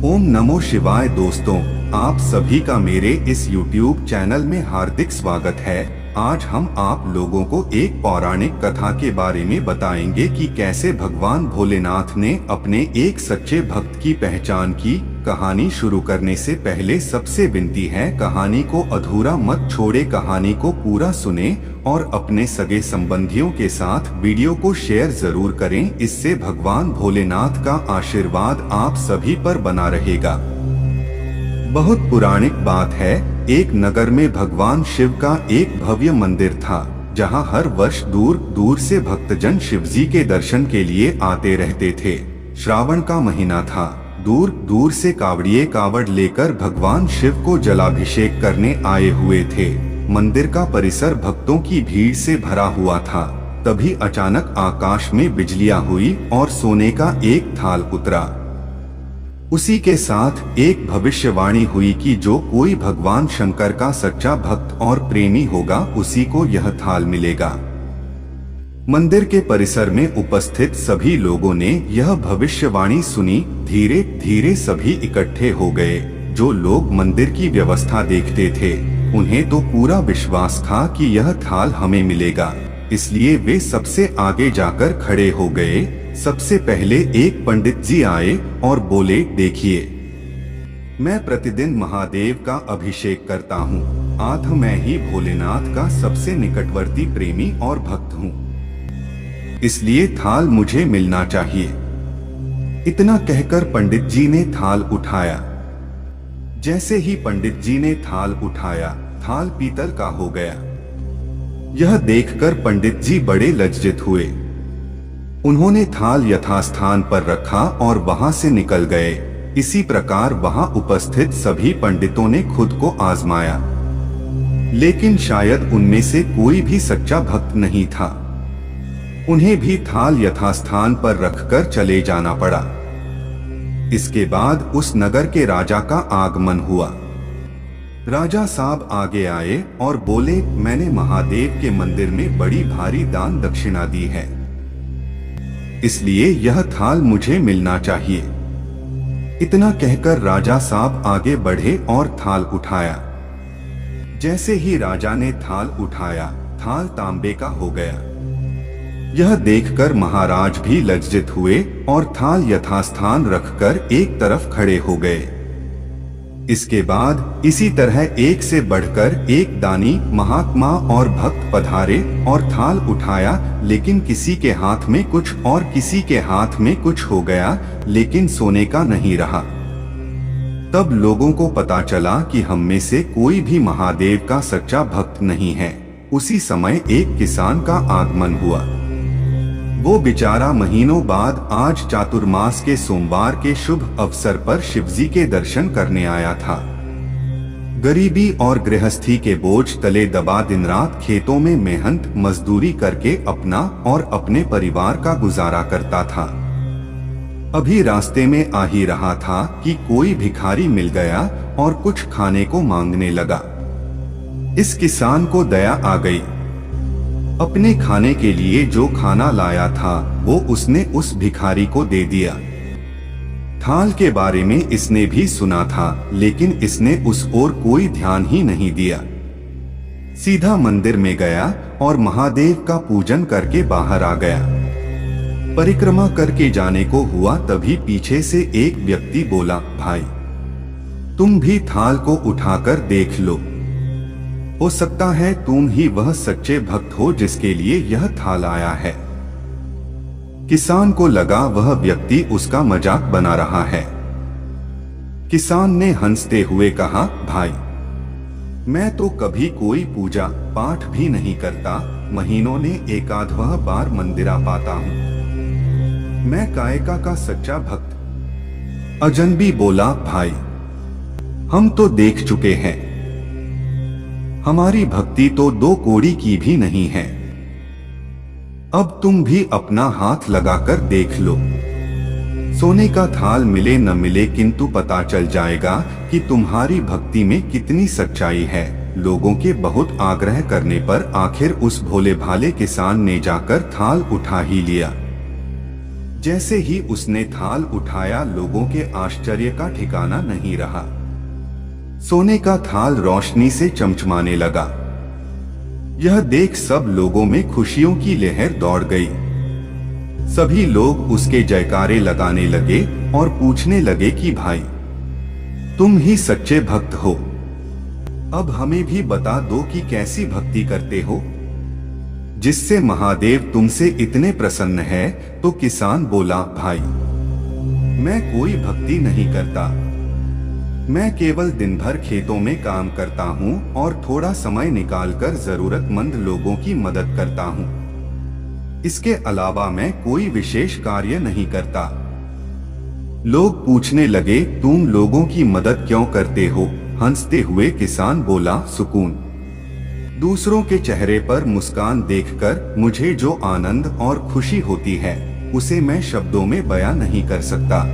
ओम नमो शिवाय। दोस्तों, आप सभी का मेरे इस YouTube चैनल में हार्दिक स्वागत है। आज हम आप लोगों को एक पौराणिक कथा के बारे में बताएंगे कि कैसे भगवान भोलेनाथ ने अपने एक सच्चे भक्त की पहचान की। कहानी शुरू करने से पहले सबसे विनती है, कहानी को अधूरा मत छोड़े, कहानी को पूरा सुने और अपने सगे संबंधियों के साथ वीडियो को शेयर जरूर करें। इससे भगवान भोलेनाथ का आशीर्वाद आप सभी पर बना रहेगा। बहुत पुरानी बात है, एक नगर में भगवान शिव का एक भव्य मंदिर था, जहां हर वर्ष दूर दूर से भक्तजन शिवजी के दर्शन के लिए आते रहते थे। श्रावण का महीना था, दूर दूर से कावड़िए कावड़ लेकर भगवान शिव को जलाभिषेक करने आए हुए थे। मंदिर का परिसर भक्तों की भीड़ से भरा हुआ था। तभी अचानक आकाश में बिजलियां हुई और सोने का एक थाल उतरा। उसी के साथ एक भविष्यवाणी हुई कि जो कोई भगवान शंकर का सच्चा भक्त और प्रेमी होगा, उसी को यह थाल मिलेगा। मंदिर के परिसर में उपस्थित सभी लोगों ने यह भविष्यवाणी सुनी। धीरे धीरे सभी इकट्ठे हो गए। जो लोग मंदिर की व्यवस्था देखते थे, उन्हें तो पूरा विश्वास था कि यह थाल हमें मिलेगा, इसलिए वे सबसे आगे जाकर खड़े हो गए। सबसे पहले एक पंडित जी आए और बोले, देखिए, मैं प्रतिदिन महादेव का अभिषेक करता हूँ। आज मैं ही भोलेनाथ का सबसे निकटवर्ती प्रेमी और भक्त हूँ, इसलिए थाल मुझे मिलना चाहिए। इतना कहकर पंडित जी ने थाल उठाया। जैसे ही पंडित जी ने थाल उठाया, थाल पीतल का हो गया। यह देखकर पंडित जी बड़े लज्जित हुए। उन्होंने थाल यथास्थान पर रखा और वहां से निकल गए। इसी प्रकार वहां उपस्थित सभी पंडितों ने खुद को आजमाया, लेकिन शायद उनमें से कोई भी सच्चा भक्त नहीं था। उन्हें भी थाल यथास्थान पर रखकर चले जाना पड़ा। इसके बाद उस नगर के राजा का आगमन हुआ। राजा साहब आगे आए और बोले, मैंने महादेव के मंदिर में बड़ी भारी दान दक्षिणा दी है, इसलिए यह थाल मुझे मिलना चाहिए। इतना कहकर राजा साहब आगे बढ़े और थाल उठाया। जैसे ही राजा ने थाल उठाया, थाल तांबे का हो गया। यह देखकर महाराज भी लज्जित हुए और थाल यथास्थान रखकर एक तरफ खड़े हो गए। इसके बाद इसी तरह एक से बढ़कर एक दानी, महात्मा और भक्त पधारे और थाल उठाया, लेकिन किसी के हाथ में कुछ और किसी के हाथ में कुछ हो गया, लेकिन सोने का नहीं रहा। तब लोगों को पता चला कि हम में से कोई भी महादेव का सच्चा भक्त नहीं है। उसी समय एक किसान का आगमन हुआ। वो बेचारा महीनों बाद आज चातुर्मास के सोमवार के शुभ अवसर पर शिवजी के दर्शन करने आया था। गरीबी और गृहस्थी के बोझ तले दबा दिन रात खेतों में मेहनत मजदूरी करके अपना और अपने परिवार का गुजारा करता था। अभी रास्ते में आ ही रहा था कि कोई भिखारी मिल गया और कुछ खाने को मांगने लगा। इस किसान को दया आ गई। अपने खाने के लिए जो खाना लाया था, वो उसने उस भिखारी को दे दिया। थाल के बारे में इसने भी सुना था, लेकिन इसने उस ओर कोई ध्यान ही नहीं दिया। सीधा मंदिर में गया और महादेव का पूजन करके बाहर आ गया। परिक्रमा करके जाने को हुआ, तभी पीछे से एक व्यक्ति बोला, भाई, तुम भी थाल को उठाकर देख लो, हो सकता है तुम ही वह सच्चे भक्त हो जिसके लिए यह थाल आया है। किसान को लगा वह व्यक्ति उसका मजाक बना रहा है। किसान ने हंसते हुए कहा, भाई, मैं तो कभी कोई पूजा पाठ भी नहीं करता, महीनों ने एकाधवह बार मंदिर आ पाता हूँ। मैं कायका का सच्चा भक्त। अजनबी बोला, भाई, हम तो देख चुके हैं, हमारी भक्ति तो दो कौड़ी की भी नहीं है। अब तुम भी अपना हाथ लगाकर देख लो। सोने का थाल मिले न मिले, किंतु पता चल जाएगा कि तुम्हारी भक्ति में कितनी सच्चाई है। लोगों के बहुत आग्रह करने पर आखिर उस भोले भाले किसान ने जाकर थाल उठा ही लिया। जैसे ही उसने थाल उठाया, लोगों के आश्चर्य का ठिकाना नहीं रहा। सोने का थाल रोशनी से चमचमाने लगा। यह देख सब लोगों में खुशियों की लहर दौड़ गई। सभी लोग उसके जयकारे लगाने लगे और पूछने लगे कि भाई, तुम ही सच्चे भक्त हो। अब हमें भी बता दो कि कैसी भक्ति करते हो, जिससे महादेव तुमसे इतने प्रसन्न है। तो किसान बोला, भाई, मैं कोई भक्ति नहीं करता। मैं केवल दिन भर खेतों में काम करता हूँ और थोड़ा समय निकालकर जरूरतमंद लोगों की मदद करता हूँ। इसके अलावा मैं कोई विशेष कार्य नहीं करता। लोग पूछने लगे, तुम लोगों की मदद क्यों करते हो? हंसते हुए किसान बोला, सुकून। दूसरों के चेहरे पर मुस्कान देखकर मुझे जो आनंद और खुशी होती है, उसे मैं शब्दों में बयां नहीं कर सकता।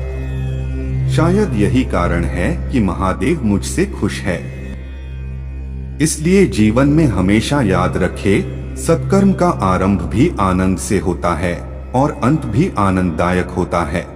शायद यही कारण है कि महादेव मुझसे खुश है। इसलिए जीवन में हमेशा याद रखे, सत्कर्म का आरंभ भी आनंद से होता है और अंत भी आनंददायक होता है।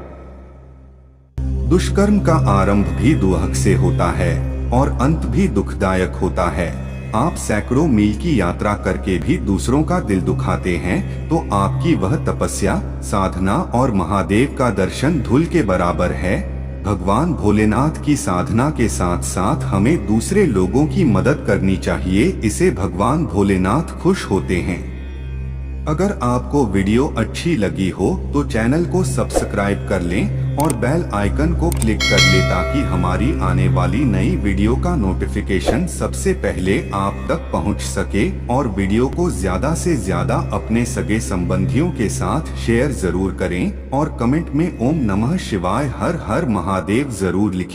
दुष्कर्म का आरंभ भी दुहक से होता है और अंत भी दुखदायक होता है। आप सैकड़ों मील की यात्रा करके भी दूसरों का दिल दुखाते हैं, तो आपकी वह तपस्या, साधना और महादेव का दर्शन धूल के बराबर है। भगवान भोलेनाथ की साधना के साथ साथ हमें दूसरे लोगों की मदद करनी चाहिए, इससे भगवान भोलेनाथ खुश होते हैं। अगर आपको वीडियो अच्छी लगी हो तो चैनल को सब्सक्राइब कर लें और बेल आइकन को क्लिक कर लें, ताकि हमारी आने वाली नई वीडियो का नोटिफिकेशन सबसे पहले आप तक पहुंच सके। और वीडियो को ज्यादा से ज्यादा अपने सगे संबंधियों के साथ शेयर जरूर करें और कमेंट में ओम नमः शिवाय, हर हर महादेव जरूर लिखें।